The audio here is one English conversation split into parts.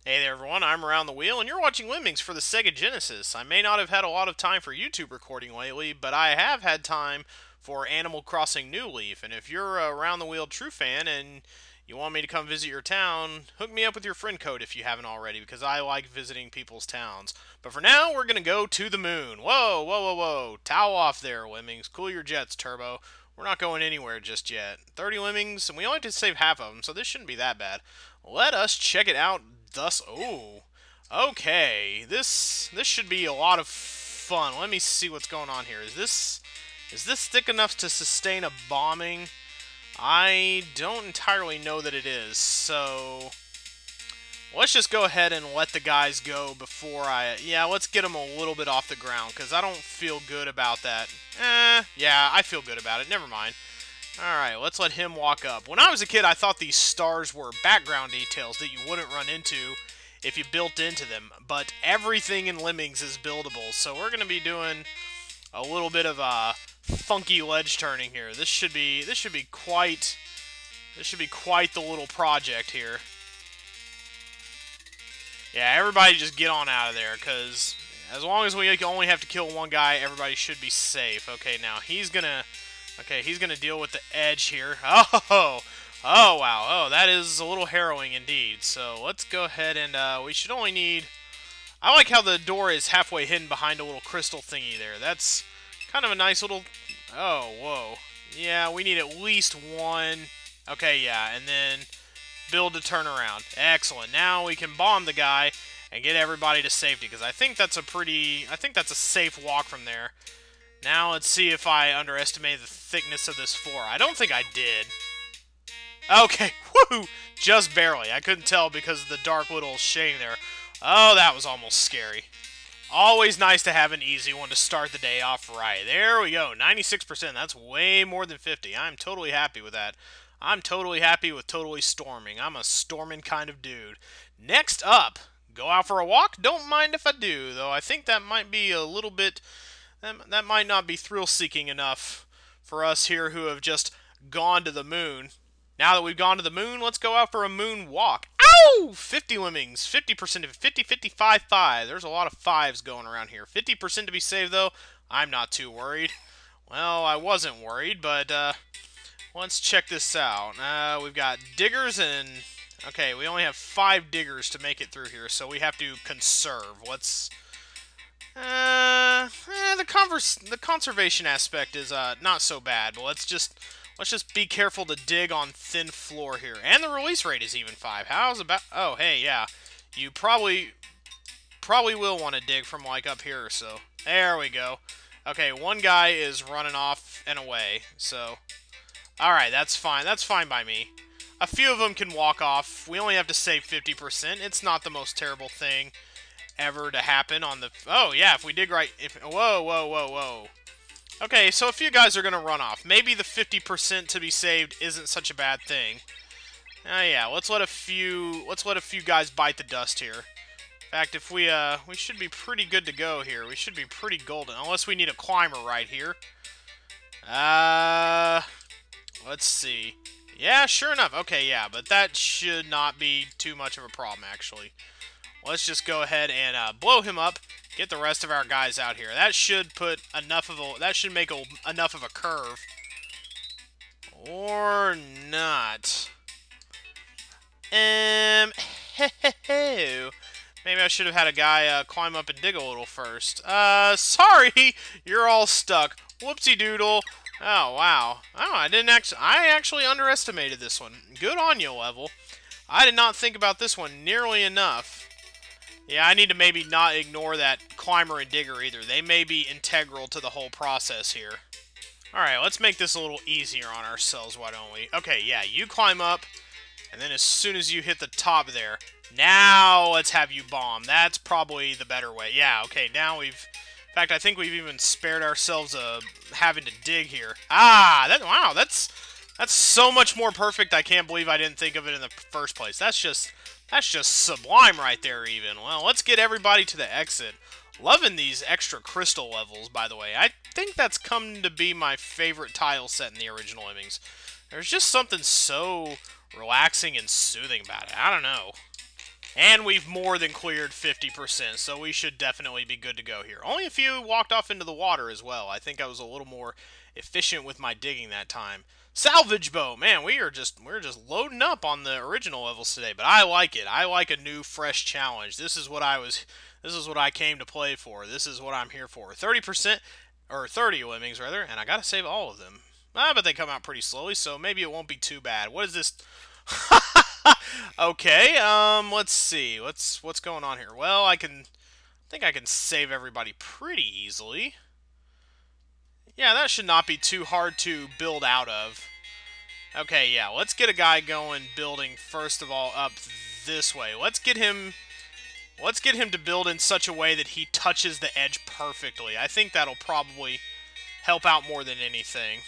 Hey there everyone, I'm Around the Wheel, and you're watching Lemmings for the Sega Genesis. I may not have had a lot of time for YouTube recording lately, but I have had time for Animal Crossing New Leaf, and if you're a Around the Wheel true fan and you want me to come visit your town, hook me up with your friend code if you haven't already, because I like visiting people's towns. But for now, we're going to go to the moon. Whoa, whoa, whoa, whoa. Towel off there, Lemmings. Cool your jets, Turbo. We're not going anywhere just yet. 30 lemmings, and we only have to save half of them, so this shouldn't be that bad. Let us check it out. Oh, okay. This should be a lot of fun. Let me see what's going on here. Is this thick enough to sustain a bombing? I don't entirely know that it is. So let's just go ahead and let the guys go before yeah, let's get them a little bit off the ground because I don't feel good about that. Yeah, I feel good about it. Never mind. Alright, let's let him walk up. When I was a kid, I thought these stars were background details that you wouldn't run into if you built into them, but everything in Lemmings is buildable, so we're going to be doing a little bit of funky ledge turning here. This should be quite the little project here. Yeah, everybody just get on out of there, because as long as we only have to kill one guy, everybody should be safe. Okay, now he's gonna deal with the edge here. Oh, wow. Oh, that is a little harrowing indeed. So let's go ahead and we should only need... I like how the door is halfway hidden behind a little crystal thingy there. That's kind of a nice little... Oh, whoa. Yeah, we need at least one. Okay, yeah, and then build to turn around. Excellent. Now we can bomb the guy and get everybody to safety, because I think that's a safe walk from there. Now let's see if I underestimated the thickness of this floor. I don't think I did. Okay, woohoo! Just barely. I couldn't tell because of the dark little shading there. Oh, that was almost scary. Always nice to have an easy one to start the day off right. There we go, 96%. That's way more than 50. I'm totally happy with that. I'm totally happy with totally storming. I'm a storming kind of dude. Next up, go out for a walk? Don't mind if I do, though I think that might be a little bit... That might not be thrill-seeking enough for us here who have just gone to the moon. Now that we've gone to the moon, let's go out for a moon walk. Ow! 50 lemmings, 50% of it, 50, 55, 5. There's a lot of fives going around here. 50% to be saved, though. I'm not too worried. Well, I wasn't worried, but let's check this out. We've got diggers and... Okay, we only have 5 diggers to make it through here, so we have to conserve. Let's... the conservation aspect is not so bad, but let's just be careful to dig on thin floor here. And the release rate is even 5. How's about... Oh, hey, yeah. You probably will want to dig from, like, up here or so. There we go. Okay, one guy is running off and away, so... Alright, that's fine. That's fine by me. A few of them can walk off. We only have to save 50%. It's not the most terrible thing ever to happen on the... Oh, yeah, if we dig right... Whoa, whoa, whoa, whoa. Okay, so a few guys are going to run off. Maybe the 50% to be saved isn't such a bad thing. Yeah, let's let a few guys bite the dust here. In fact, if we should be pretty good to go here. We should be pretty golden, unless we need a climber right here. Let's see. Yeah, sure enough. Okay, yeah, but that should not be too much of a problem, actually. Let's just go ahead and blow him up. Get the rest of our guys out here. That should put enough of a... That should make enough of a curve. Or not. Maybe I should have had a guy climb up and dig a little first. Sorry, you're all stuck. Whoopsie doodle. Oh, wow. Oh, I actually underestimated this one. Good on you, level. I did not think about this one nearly enough. Yeah, I need to maybe not ignore that climber and digger either. They may be integral to the whole process here. Alright, let's make this a little easier on ourselves, why don't we? Okay, yeah, you climb up, and then as soon as you hit the top there, now let's have you bomb. That's probably the better way. Yeah, okay, now we've... In fact, I think we've even spared ourselves having to dig here. Wow, that's so much more perfect, I can't believe I didn't think of it in the first place. That's just sublime right there, even. Well, let's get everybody to the exit. Loving these extra crystal levels, by the way. I think that's come to be my favorite tile set in the original Lemmings. There's just something so relaxing and soothing about it. I don't know. And we've more than cleared 50%, so we should definitely be good to go here. Only a few walked off into the water as well. I think I was a little more efficient with my digging that time. Salvage Bo, man, we're just loading up on the original levels today, but I like it. I like a new, fresh challenge. This is what I came to play for. This is what I'm here for. 30%, or 30 lemmings rather, and I gotta save all of them. But they come out pretty slowly, so maybe it won't be too bad. What is this? Okay, let's see. What's going on here? Well, I think I can save everybody pretty easily. Yeah, that should not be too hard to build out of. Okay, yeah, let's get a guy going building first of all up this way. Let's get him to build in such a way that he touches the edge perfectly. I think that'll probably help out more than anything.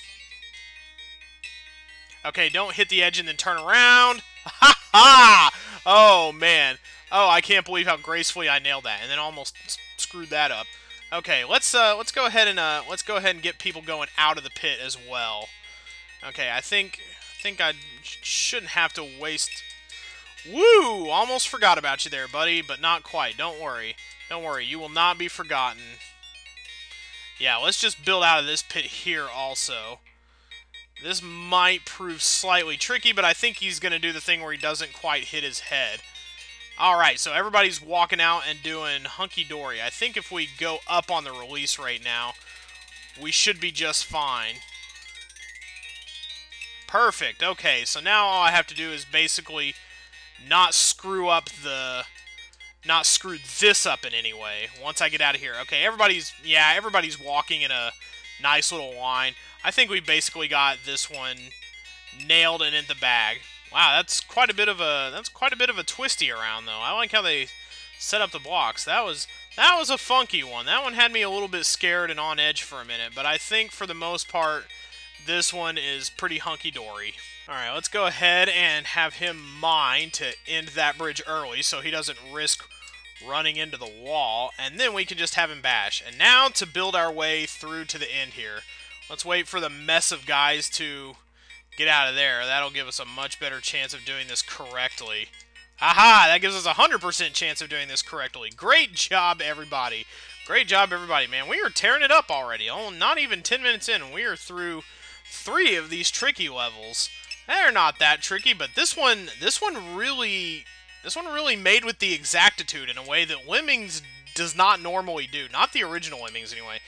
Okay, don't hit the edge and then turn around. Ha ha! Oh man. Oh, I can't believe how gracefully I nailed that, and then almost screwed that up. Okay, let's go ahead and get people going out of the pit as well. Okay, I think I shouldn't have to waste. Woo! Almost forgot about you there, buddy, but not quite. Don't worry. Don't worry. You will not be forgotten. Yeah, let's just build out of this pit here also. This might prove slightly tricky, but I think he's going to do the thing where he doesn't quite hit his head. Alright, so everybody's walking out and doing hunky-dory. I think if we go up on the release rate now, we should be just fine. Perfect. Okay, so now all I have to do is basically not screw this up in any way once I get out of here. Okay, everybody's walking in a nice little line. I think we basically got this one nailed and in the bag. Wow, that's quite a bit of a twisty around though. I like how they set up the blocks. That was a funky one. That one had me a little bit scared and on edge for a minute, but I think for the most part this one is pretty hunky-dory. Alright, let's go ahead and have him mine to end that bridge early so he doesn't risk running into the wall, and then we can just have him bash. And now to build our way through to the end here. Let's wait for the mess of guys to get out of there. That'll give us a much better chance of doing this correctly. Aha! That gives us a 100% chance of doing this correctly. Great job, everybody. Great job, everybody, man. We are tearing it up already. Oh, not even 10 minutes in, and we are through 3 of these tricky levels. They're not that tricky, but this one really made with the exactitude in a way that Lemmings does not normally do. Not the original Lemmings, anyway.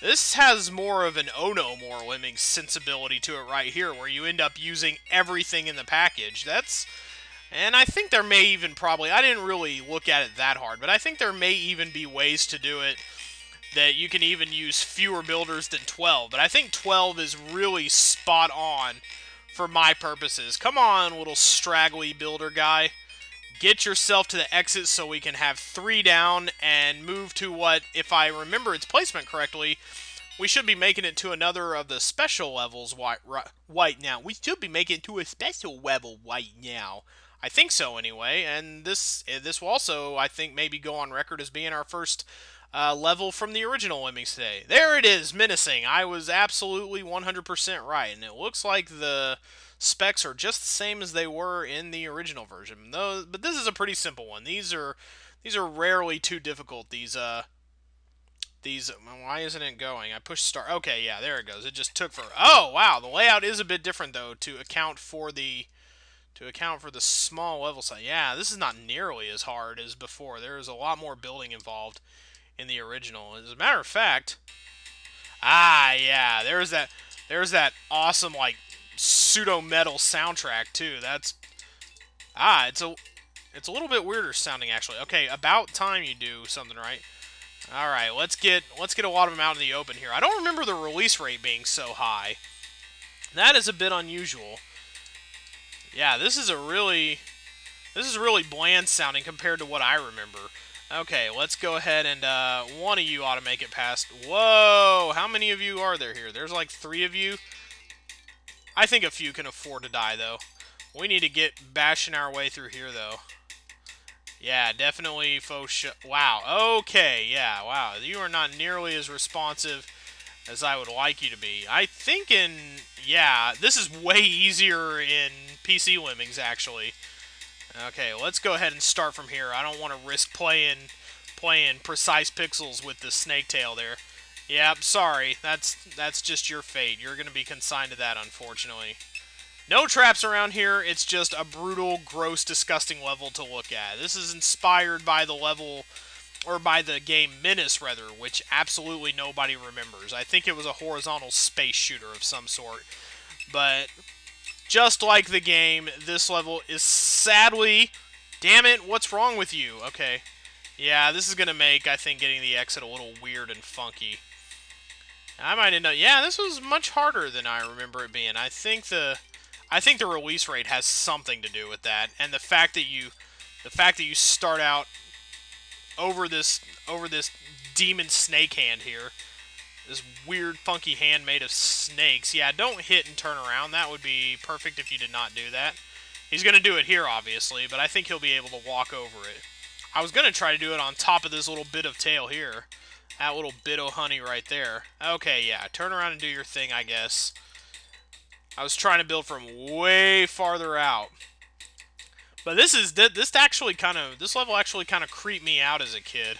This has more of an Oh No More Lemmings sensibility to it right here, where you end up using everything in the package. And I think there may even I didn't really look at it that hard, but I think there may even be ways to do it that you can even use fewer builders than 12. But I think 12 is really spot on for my purposes. Come on, little straggly builder guy. Get yourself to the exit so we can have 3 down and move to what, if I remember its placement correctly, we should be making it to another of the special levels right now. We should be making it to a special level right now. I think so anyway, and this will also, I think, maybe go on record as being our first level from the original Lemmings today. There it is, menacing. I was absolutely 100% right, and it looks like the specs are just the same as they were in the original version. But this is a pretty simple one. These are rarely too difficult. These why isn't it going? I pushed start. Okay, yeah, there it goes. It just took for. Oh wow, the layout is a bit different though to account for the small level size. Yeah, this is not nearly as hard as before. There is a lot more building involved in the original. As a matter of fact, yeah, there's that awesome like pseudo metal soundtrack too. That's it's a little bit weirder sounding actually. Okay, about time you do something right. All right, let's get a lot of them out in the open here. I don't remember the release rate being so high. That is a bit unusual. Yeah, this is really bland sounding compared to what I remember. Okay, let's go ahead and one of you ought to make it past. Whoa, how many of you are there here? There's like 3 of you. I think a few can afford to die, though. We need to get bashing our way through here, though. Yeah, definitely FOSH. Wow, okay, yeah, wow. You are not nearly as responsive as I would like you to be. I think yeah, this is way easier in PC Lemmings, actually. Okay, let's go ahead and start from here. I don't want to risk playing precise pixels with the snake tail there. Yep, sorry. That's just your fate. You're going to be consigned to that, unfortunately. No traps around here. It's just a brutal, gross, disgusting level to look at. This is inspired by the level, or by the game Menace, rather, which absolutely nobody remembers. I think it was a horizontal space shooter of some sort. But just like the game, this level is sadly... Damn it, what's wrong with you? Okay. Yeah, this is going to make, I think, getting the exit a little weird and funky. I might end up... Yeah, this was much harder than I remember it being. I think the release rate has something to do with that, and the fact that you start out over this demon snake hand here, this weird funky hand made of snakes. Yeah, don't hit and turn around. That would be perfect if you did not do that. He's going to do it here, obviously, but I think he'll be able to walk over it. I was going to try to do it on top of this little bit of tail here. That little bit of honey right there. Okay, yeah, turn around and do your thing, I guess. I was trying to build from way farther out. But this level actually kind of creeped me out as a kid.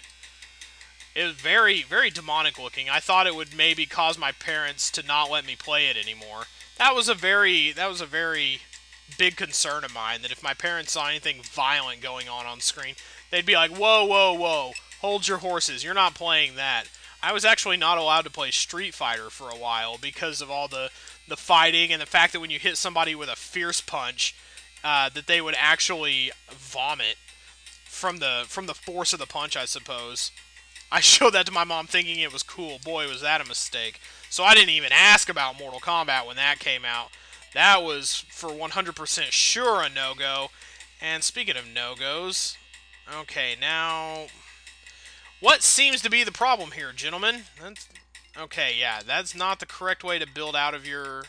It was very, very demonic looking. I thought it would maybe cause my parents to not let me play it anymore. That was a very big concern of mine, that if my parents saw anything violent going on screen, they'd be like, whoa, whoa, whoa, hold your horses, you're not playing that. I was actually not allowed to play Street Fighter for a while because of all the fighting and the fact that when you hit somebody with a fierce punch, that they would actually vomit from the force of the punch, I suppose. I showed that to my mom thinking it was cool. Boy, was that a mistake. So I didn't even ask about Mortal Kombat when that came out. That was for 100% sure a no-go. And speaking of no-goes, okay, now... What seems to be the problem here, gentlemen? Okay, yeah, that's not the correct way to build out of your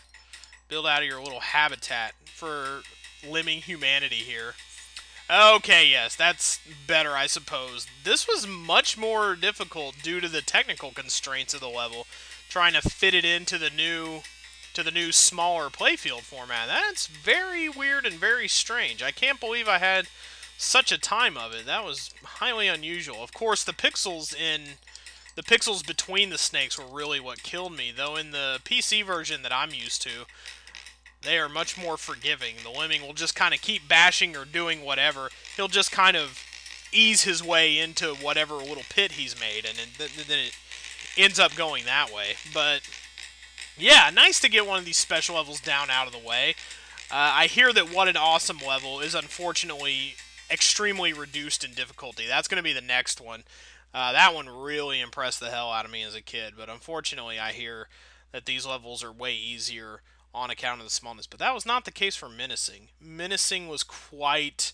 little habitat for lemming humanity here. Okay, yes, that's better, I suppose. This was much more difficult due to the technical constraints of the level, trying to fit it into the new smaller playfield format. That's very weird and very strange. I can't believe I had such a time of it. That was highly unusual. Of course, the pixels between the snakes were really what killed me, though in the PC version that I'm used to, they are much more forgiving. The lemming will just kind of keep bashing or doing whatever. He'll just kind of ease his way into whatever little pit he's made, and then it ends up going that way. But yeah, nice to get one of these special levels down out of the way. I hear that What an Awesome level is unfortunately extremely reduced in difficulty. That's going to be the next one. That one really impressed the hell out of me as a kid, but unfortunately I hear that these levels are way easier on account of the smallness. But that was not the case for Menacing. Menacing was quite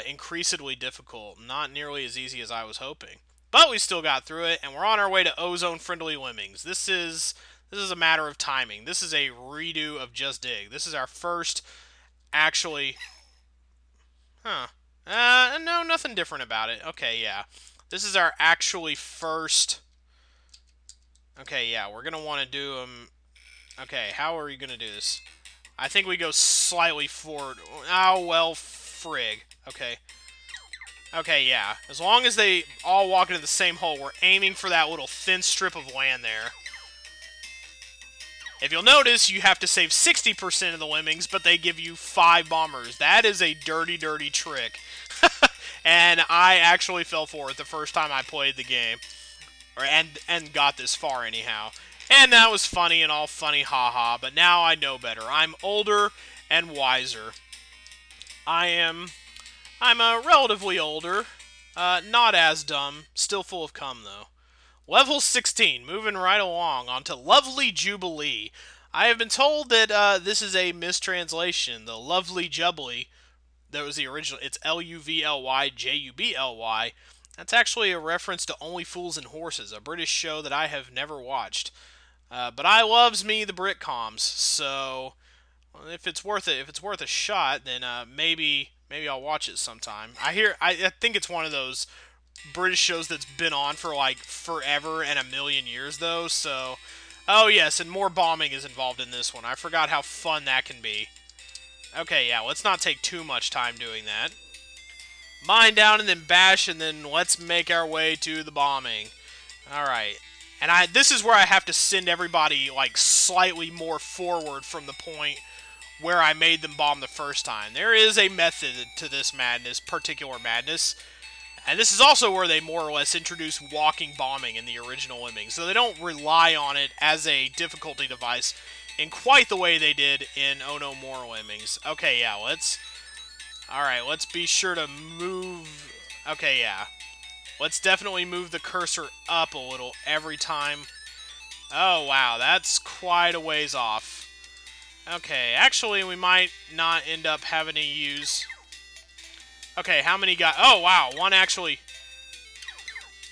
increasingly difficult, not nearly as easy as I was hoping. But we still got through it, and we're on our way to Ozone Friendly Lemmings. This is a matter of timing. This is a redo of Just Dig. This is our first actually... no, nothing different about it. Okay, yeah. This is our actually first... Okay, yeah, we're going to want to do them... Okay, how are you going to do this? I think we go slightly forward. Oh, well, frig. Okay. Okay, yeah. As long as they all walk into the same hole, we're aiming for that little thin strip of land there. If you'll notice, you have to save 60% of the lemmings, but they give you 5 bombers. That is a dirty, dirty trick. And I actually fell for it the first time I played the game. And got this far, anyhow. And that was funny and all funny, haha, but now I know better. I'm older and wiser. I'm relatively older, not as dumb, still full of cum, though. Level 16, moving right along, onto Lovely Jubilee. I have been told that this is a mistranslation. The Lovely Jubilee, that was the original, it's L-U-V-L-Y-J-U-B-L-Y. That's actually a reference to Only Fools and Horses, a British show that I have never watched. But I loves me the Britcoms, so if it's worth a shot, then maybe I'll watch it sometime. I think it's one of those British shows that's been on for like forever and a million years, though. So, oh yes, and more bombing is involved in this one. I forgot how fun that can be. Okay, yeah, let's not take too much time doing that. Mine down and then bash, and then let's make our way to the bombing. Alright. And this is where I have to send everybody, like, slightly more forward from the point where I made them bomb the first time. There is a method to this madness, particular madness. And this is also where they more or less introduce walking bombing in the original Lemmings. So they don't rely on it as a difficulty device in quite the way they did in Oh No More Lemmings. Okay, yeah, let's... Alright, let's be sure to move... Okay, yeah. Let's definitely move the cursor up a little every time. Oh, wow, that's quite a ways off. Okay, actually, we might not end up having to use... Okay, how many got... Oh, wow, one actually...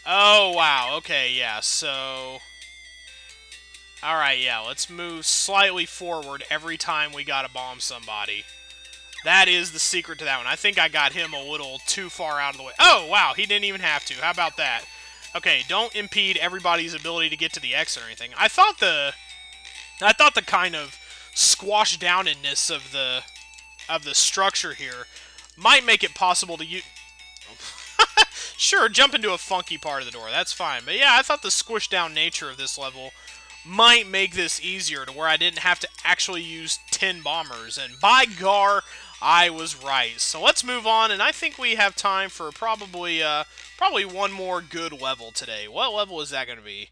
Oh, wow, okay, yeah, so... Alright, yeah, let's move slightly forward every time we gotta bomb somebody. That is the secret to that one. I think I got him a little too far out of the way. Oh, wow, he didn't even have to. How about that? Okay, don't impede everybody's ability to get to the exit or anything. I thought the kind of squash downedness of the structure here might make it possible to use... Sure, jump into a funky part of the door. That's fine. But yeah, I thought the squish down nature of this level might make this easier to where I didn't have to actually use 10 bombers. And by gar, I was right. So let's move on, and I think we have time for probably one more good level today. What level is that going to be?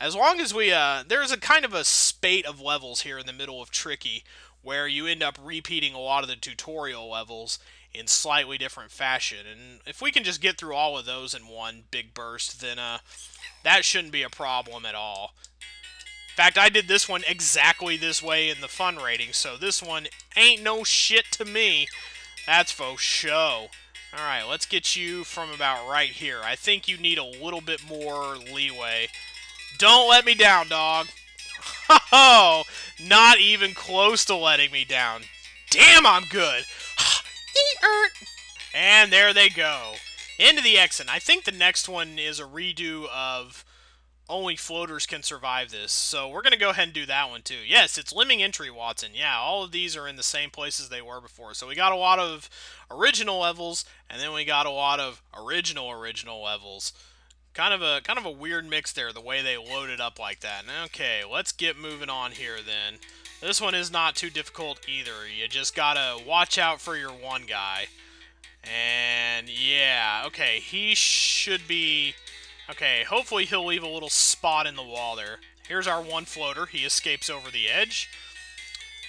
As long as we, there's a kind of a spate of levels here in the middle of Tricky, where you end up repeating a lot of the tutorial levels in slightly different fashion. And if we can just get through all of those in one big burst, then that shouldn't be a problem at all. In fact, I did this one exactly this way in the fun rating, so this one ain't no shit to me. That's faux show. Alright, let's get you from about right here. I think you need a little bit more leeway. Don't let me down, dog. Oh, not even close to letting me down. Damn, I'm good. And there they go. Into the exit. I think the next one is a redo of only floaters can survive this. So we're going to go ahead and do that one too. Yes, it's Lemming Entry, Watson. Yeah, all of these are in the same places they were before. So we got a lot of original levels, and then we got a lot of original levels. Kind of a weird mix there, the way they loaded up like that. Okay, let's get moving on here then. This one is not too difficult either. You just gotta watch out for your one guy. And yeah, okay, he should be... Okay, hopefully he'll leave a little spot in the wall there. Here's our one floater. He escapes over the edge.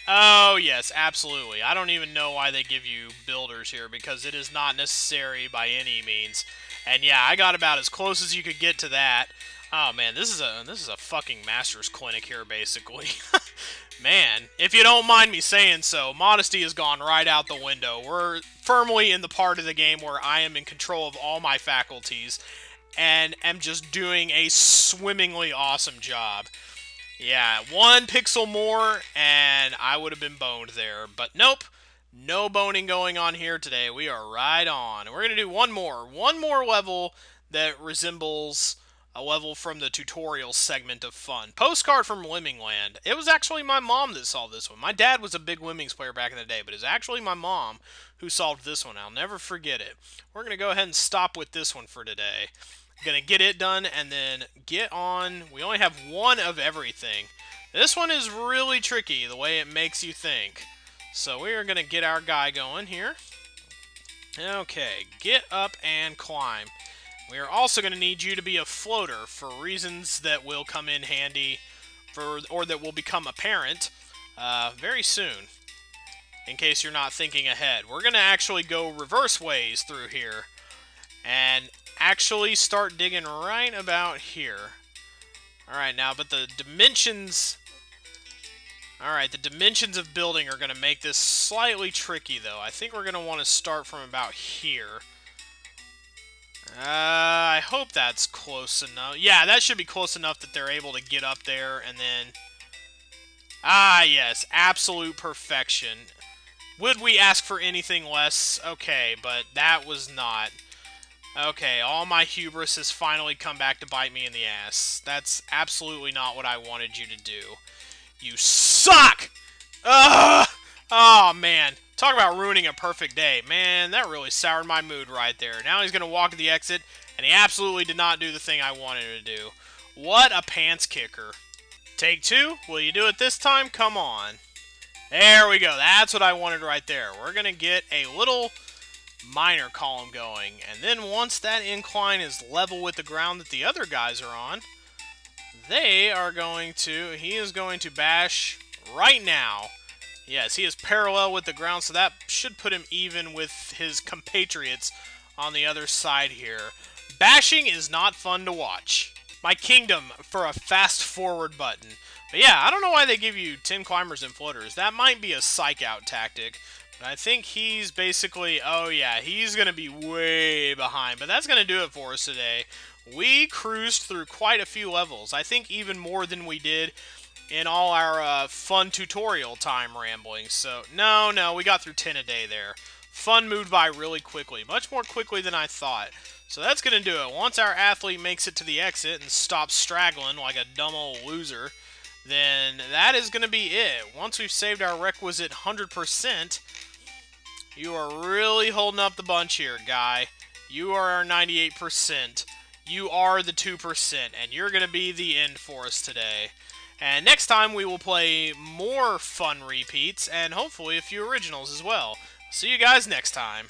Oh, yes, absolutely. I don't even know why they give you builders here, because it is not necessary by any means. And yeah, I got about as close as you could get to that. Oh man, this is a fucking master's clinic here, basically. Man, if you don't mind me saying so, modesty has gone right out the window. We're firmly in the part of the game where I am in control of all my faculties, and am just doing a swimmingly awesome job. Yeah, one pixel more, and I would have been boned there. But nope, no boning going on here today. We are right on. And we're going to do one more level that resembles a level from the tutorial segment of fun. Postcard from Lemming Land. It was actually my mom that solved this one. My dad was a big Lemmings player back in the day, but it's actually my mom who solved this one. I'll never forget it. We're going to go ahead and stop with this one for today. Gonna get it done and then get on. We only have one of everything. This one is really tricky the way it makes you think. So we are gonna get our guy going here. Okay, get up and climb. We are also gonna need you to be a floater for reasons that will come in handy or that will become apparent very soon. In case you're not thinking ahead. We're gonna actually go reverse ways through here. And actually start digging right about here. Alright, now, but the dimensions... Alright, the dimensions of building are going to make this slightly tricky, though. I think we're going to want to start from about here. I hope that's close enough. Yeah, that should be close enough that they're able to get up there, and then... Ah, yes, absolute perfection. Would we ask for anything less? Okay, but that was not... Okay, all my hubris has finally come back to bite me in the ass. That's absolutely not what I wanted you to do. You suck! Ugh! Oh, man. Talk about ruining a perfect day. Man, that really soured my mood right there. Now he's going to walk to the exit, and he absolutely did not do the thing I wanted him to do. What a pants kicker. Take two. Will you do it this time? Come on. There we go. That's what I wanted right there. We're going to get a little minor column going. And then once that incline is level with the ground that the other guys are on, he is going to bash right now. Yes, he is parallel with the ground, so that should put him even with his compatriots on the other side here. Bashing is not fun to watch. My kingdom for a fast-forward button. But yeah, I don't know why they give you 10 climbers and floaters. That might be a psych-out tactic. But I think he's basically... Oh yeah, he's going to be way behind. But that's going to do it for us today. We cruised through quite a few levels. I think even more than we did in all our fun tutorial time rambling. So, no, we got through 10 a day there. Fun moved by really quickly. Much more quickly than I thought. So that's going to do it. Once our athlete makes it to the exit and stops straggling like a dumb old loser, then that is going to be it. Once we've saved our requisite 100%, you are really holding up the bunch here, guy. You are our 98%. You are the 2%, and you're going to be the end for us today. And next time we will play more fun repeats, and hopefully a few originals as well. See you guys next time.